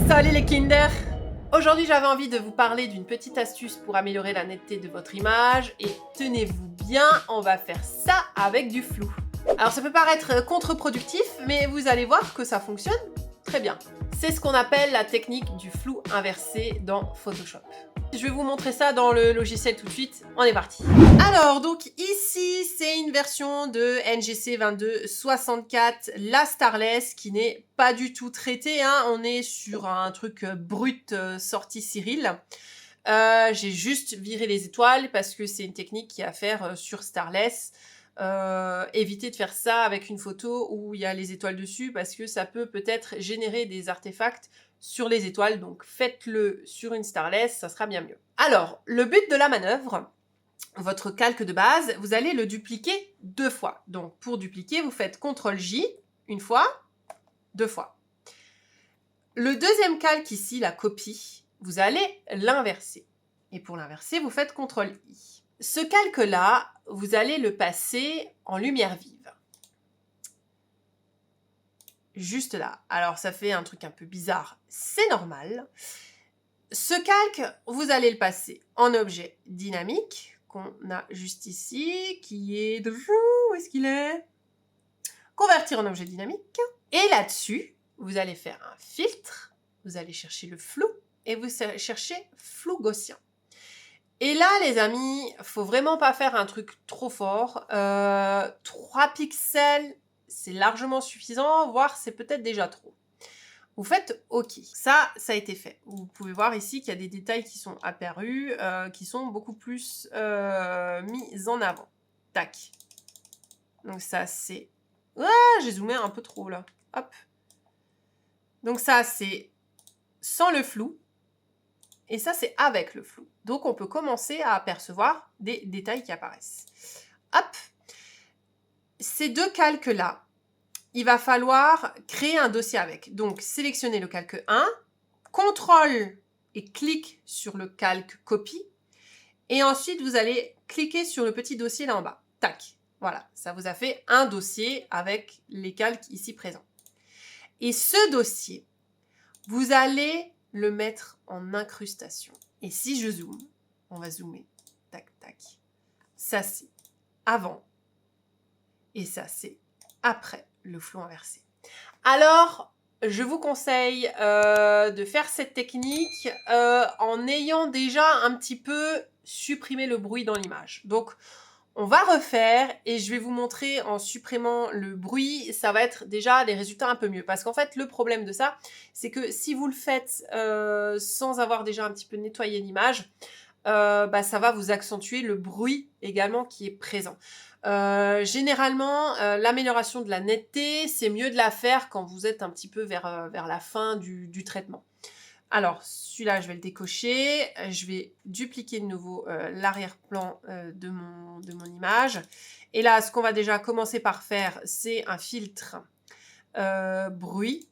Salut les Kinder! Aujourd'hui j'avais envie de vous parler d'une petite astuce pour améliorer la netteté de votre image et tenez-vous bien, on va faire ça avec du flou. Alors ça peut paraître contre-productif, mais vous allez voir que ça fonctionne très bien. C'est ce qu'on appelle la technique du flou inversé dans Photoshop. Je vais vous montrer ça dans le logiciel tout de suite, on est parti. Alors donc ici c'est une version de NGC 2264, la Starless, qui n'est pas du tout traitée, hein. On est sur un truc brut sorti Cyril. J'ai juste viré les étoiles parce que c'est une technique qui est à faire sur Starless. Évitez de faire ça avec une photo où il y a les étoiles dessus parce que ça peut peut-être générer des artefacts sur les étoiles, donc faites-le sur une Starless, ça sera bien mieux. Alors, le but de la manœuvre, votre calque de base, vous allez le dupliquer 2 fois. Donc, pour dupliquer, vous faites CTRL-J, une fois, 2 fois. Le deuxième calque ici, la copie, vous allez l'inverser. Et pour l'inverser, vous faites CTRL-I. Ce calque-là, vous allez le passer en lumière vive. Juste là. Alors, ça fait un truc un peu bizarre, c'est normal. Ce calque, vous allez le passer en objet dynamique, qu'on a juste ici, qui est... Où est-ce qu'il est? Convertir en objet dynamique. Et là-dessus, vous allez faire un filtre, vous allez chercher le flou, et vous cherchez flou gaussien. Et là, les amis, faut vraiment pas faire un truc trop fort. 3 pixels, c'est largement suffisant, voire c'est peut-être déjà trop. Vous faites OK. Ça a été fait. Vous pouvez voir ici qu'il y a des détails qui sont apparus, qui sont beaucoup plus mis en avant. Tac. Donc ça, c'est... Ah, j'ai zoomé un peu trop, là. Hop. Donc ça, c'est sans le flou. Et ça, c'est avec le flou. Donc, on peut commencer à apercevoir des détails qui apparaissent. Hop. Ces deux calques-là, il va falloir créer un dossier avec. Donc, sélectionnez le calque 1, CTRL et clic sur le calque copie. Et ensuite, vous allez cliquer sur le petit dossier là en bas. Tac. Voilà, ça vous a fait un dossier avec les calques ici présents. Et ce dossier, vous allez le mettre en incrustation. Et si je zoome, on va zoomer. Tac, tac. Ça, c'est avant. Et ça, c'est après le flou inversé. Alors, je vous conseille de faire cette technique en ayant déjà un petit peu supprimé le bruit dans l'image. Donc, on va refaire et je vais vous montrer en supprimant le bruit, ça va être déjà des résultats un peu mieux. Parce qu'en fait, le problème de ça, c'est que si vous le faites sans avoir déjà un petit peu nettoyé l'image, ça va vous accentuer le bruit également qui est présent. Généralement, l'amélioration de la netteté, c'est mieux de la faire quand vous êtes un petit peu vers la fin du traitement. Alors, celui-là, je vais le décocher. Je vais dupliquer de nouveau l'arrière-plan de mon image. Et là, ce qu'on va déjà commencer par faire, c'est un filtre bruit,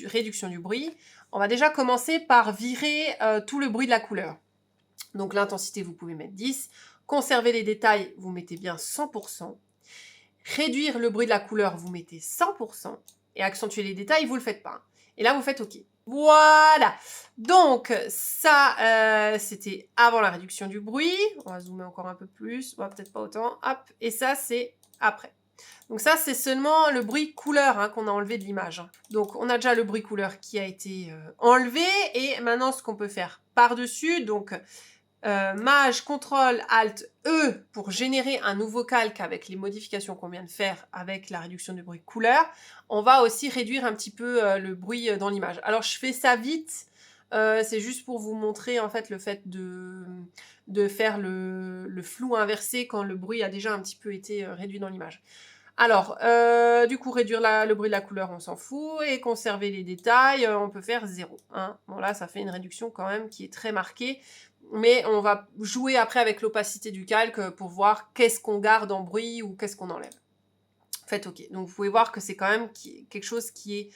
réduction du bruit. On va déjà commencer par virer tout le bruit de la couleur. Donc, l'intensité, vous pouvez mettre 10. Conserver les détails, vous mettez bien 100%. Réduire le bruit de la couleur, vous mettez 100%. Et accentuer les détails, vous ne le faites pas. Et là, vous faites OK. Voilà. Donc, ça, c'était avant la réduction du bruit. On va zoomer encore un peu plus. Peut-être pas autant. Hop. Et ça, c'est après. Donc ça, c'est seulement le bruit couleur hein, qu'on a enlevé de l'image. Donc, on a déjà le bruit couleur qui a été enlevé. Et maintenant, ce qu'on peut faire par-dessus, donc... Maj, CTRL, ALT, E pour générer un nouveau calque avec les modifications qu'on vient de faire avec la réduction du bruit couleur. On va aussi réduire un petit peu le bruit dans l'image. Alors, je fais ça vite. C'est juste pour vous montrer en fait le fait de faire le flou inversé quand le bruit a déjà un petit peu été réduit dans l'image. Alors, du coup, réduire le bruit de la couleur, on s'en fout. Et conserver les détails, on peut faire 0. Hein. Bon, là, ça fait une réduction quand même qui est très marquée. Mais on va jouer après avec l'opacité du calque pour voir qu'est-ce qu'on garde en bruit ou qu'est-ce qu'on enlève. Faites OK. Donc, vous pouvez voir que c'est quand même quelque chose qui est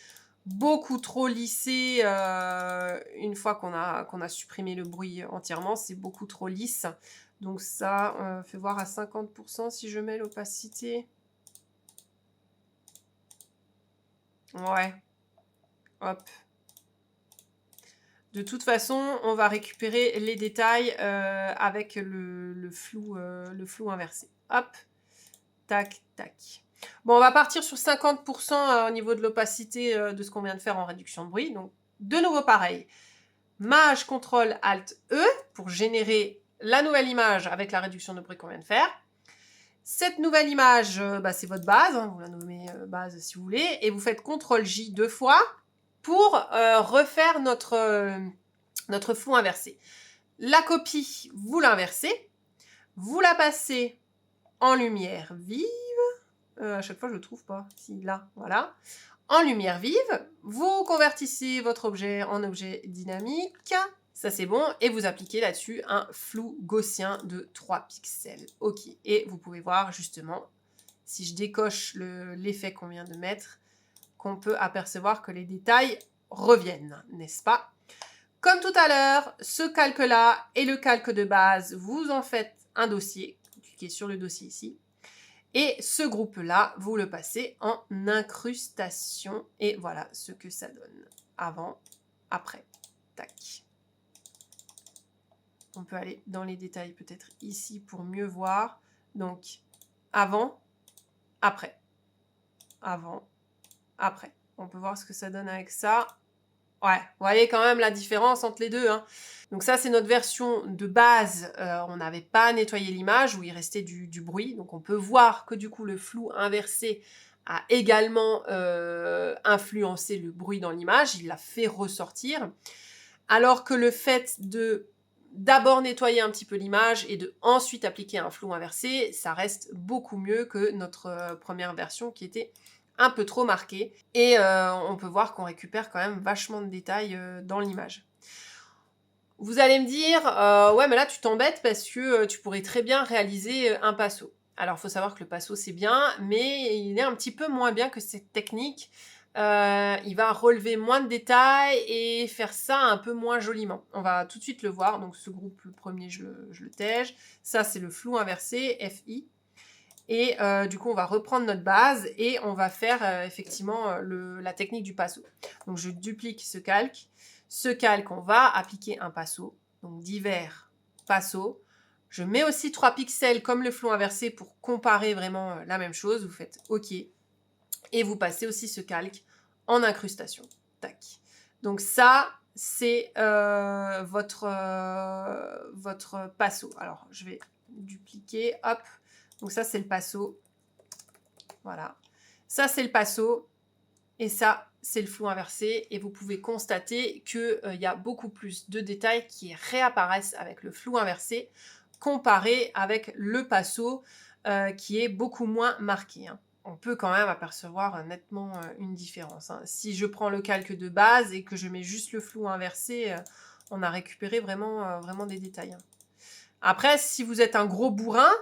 beaucoup trop lissé une fois qu'on a supprimé le bruit entièrement. C'est beaucoup trop lisse. Donc ça, fait voir à 50% si je mets l'opacité. Ouais. Hop. De toute façon, on va récupérer les détails avec le flou inversé. Hop, tac, tac. Bon, on va partir sur 50% au niveau de l'opacité de ce qu'on vient de faire en réduction de bruit. Donc, de nouveau pareil. Maj, CTRL, ALT, E pour générer la nouvelle image avec la réduction de bruit qu'on vient de faire. Cette nouvelle image, c'est votre base. Hein, vous la nommez base si vous voulez. Et vous faites CTRL J 2 fois pour refaire notre flou inversé. La copie, vous l'inversez. Vous la passez en lumière vive. À chaque fois, je ne le trouve pas. Si, là, voilà. En lumière vive, vous convertissez votre objet en objet dynamique. Ça, c'est bon. Et vous appliquez là-dessus un flou gaussien de 3 pixels. OK. Et vous pouvez voir, justement, si je décoche l'effet qu'on vient de mettre, qu'on peut apercevoir que les détails reviennent, n'est-ce pas? Comme tout à l'heure, ce calque-là et le calque de base, vous en faites un dossier. Vous cliquez sur le dossier ici. Et ce groupe-là, vous le passez en incrustation. Et voilà ce que ça donne. Avant, après. Tac. On peut aller dans les détails peut-être ici pour mieux voir. Donc, avant, après. Avant, après. On peut voir ce que ça donne avec ça. Ouais, vous voyez quand même la différence entre les deux. Hein. Donc ça, c'est notre version de base. On n'avait pas nettoyé l'image où il restait du bruit. Donc on peut voir que du coup, le flou inversé a également influencé le bruit dans l'image. Il l'a fait ressortir. Alors que le fait de d'abord nettoyer un petit peu l'image et de ensuite appliquer un flou inversé, ça reste beaucoup mieux que notre première version qui était un peu trop marquée. Et on peut voir qu'on récupère quand même vachement de détails dans l'image. Vous allez me dire, ouais, mais là, tu t'embêtes parce que tu pourrais très bien réaliser un passo. Alors, il faut savoir que le passo, c'est bien, mais il est un petit peu moins bien que cette technique. Il va relever moins de détails et faire ça un peu moins joliment. On va tout de suite le voir. Donc, ce groupe, le premier, je le tège. Ça, c'est le flou inversé, FI. Et du coup, on va reprendre notre base et on va faire effectivement la technique du passo. Donc, je duplique ce calque. Ce calque, on va appliquer un passo. Donc, divers passo. Je mets aussi 3 pixels comme le flou inversé pour comparer vraiment la même chose. Vous faites OK. Et vous passez aussi ce calque en incrustation. Tac. Donc, ça, c'est votre passo. Alors, je vais dupliquer. Hop. Donc ça, c'est le passo. Voilà. Ça, c'est le passo. Et ça, c'est le flou inversé. Et vous pouvez constater qu'il y a beaucoup plus de détails qui réapparaissent avec le flou inversé comparé avec le passo qui est beaucoup moins marqué. Hein. On peut quand même apercevoir nettement une différence. Hein. Si je prends le calque de base et que je mets juste le flou inversé, on a récupéré vraiment, vraiment des détails. Hein. Après, si vous êtes un gros bourrin,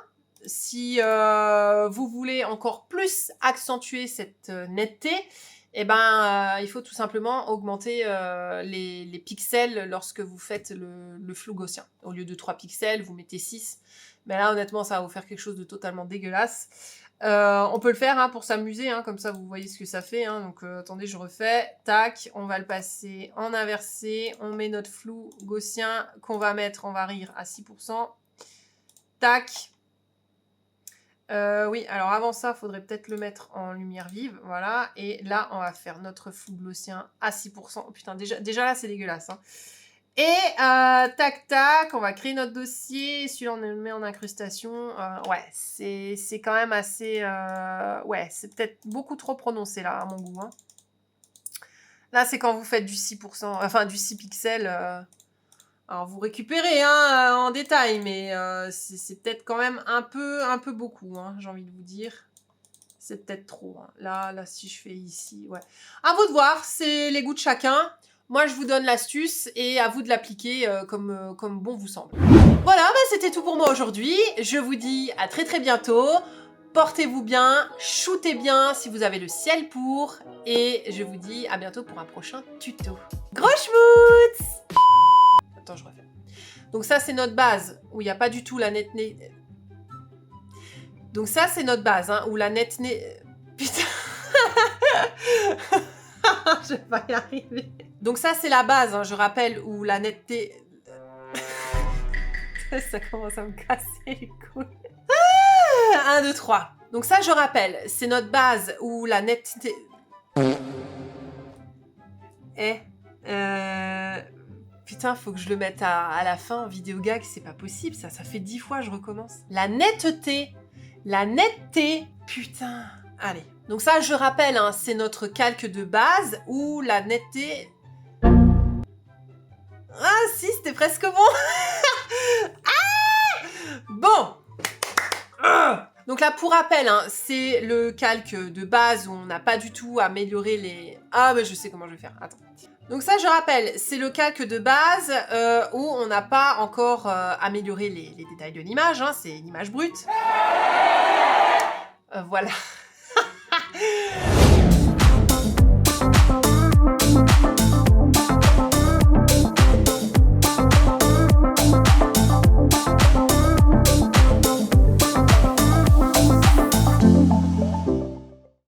si vous voulez encore plus accentuer cette netteté, eh il faut tout simplement augmenter les pixels lorsque vous faites le flou gaussien. Au lieu de 3 pixels, vous mettez 6. Mais là, honnêtement, ça va vous faire quelque chose de totalement dégueulasse. On peut le faire hein, pour s'amuser, hein, comme ça vous voyez ce que ça fait. Hein. Donc attendez, je refais. Tac, on va le passer en inversé. On met notre flou gaussien qu'on va mettre en varie à 6%. Tac. Oui, alors avant ça, il faudrait peut-être le mettre en lumière vive, voilà. Et là, on va faire notre flou gaussien à 6%. Oh, putain, déjà là, c'est dégueulasse. Hein. Et tac, tac, on va créer notre dossier. Celui-là, on le met en incrustation. Ouais, c'est quand même assez... ouais, c'est peut-être beaucoup trop prononcé, là, à mon goût. Hein. Là, c'est quand vous faites du 6%, enfin, du 6 pixels... Alors, vous récupérez hein, en détail, mais c'est peut-être quand même un peu beaucoup, hein, j'ai envie de vous dire. C'est peut-être trop. Hein. Là, si je fais ici, ouais. À vous de voir, c'est les goûts de chacun. Moi, je vous donne l'astuce et à vous de l'appliquer comme bon vous semble. Voilà, c'était tout pour moi aujourd'hui. Je vous dis à très très bientôt. Portez-vous bien, shootez bien si vous avez le ciel pour. Et je vous dis à bientôt pour un prochain tuto. Gros schmutz! Attends, je refais. Donc ça, c'est notre base, où il n'y a pas du tout la netteté. Donc ça, c'est notre base, hein, où la netteté... Putain. Je vais pas y arriver. Donc ça, c'est la base, hein, je rappelle, où la netteté... Ça commence à me casser les couilles. 1, 2, 3. Donc ça, je rappelle, c'est notre base où la netteté... Putain, faut que je le mette à la fin en vidéo gag, c'est pas possible, ça fait 10 fois, je recommence. La netteté, putain. Allez, donc ça, je rappelle, hein, c'est notre calque de base où la netteté... Ah si, c'était presque bon. Bon. Donc là, pour rappel, hein, c'est le calque de base où on n'a pas du tout amélioré les... Ah, mais je sais comment je vais faire, attends. Donc ça, je rappelle, c'est le calque de base où on n'a pas encore amélioré les détails de l'image, hein, c'est l'image brute. Voilà.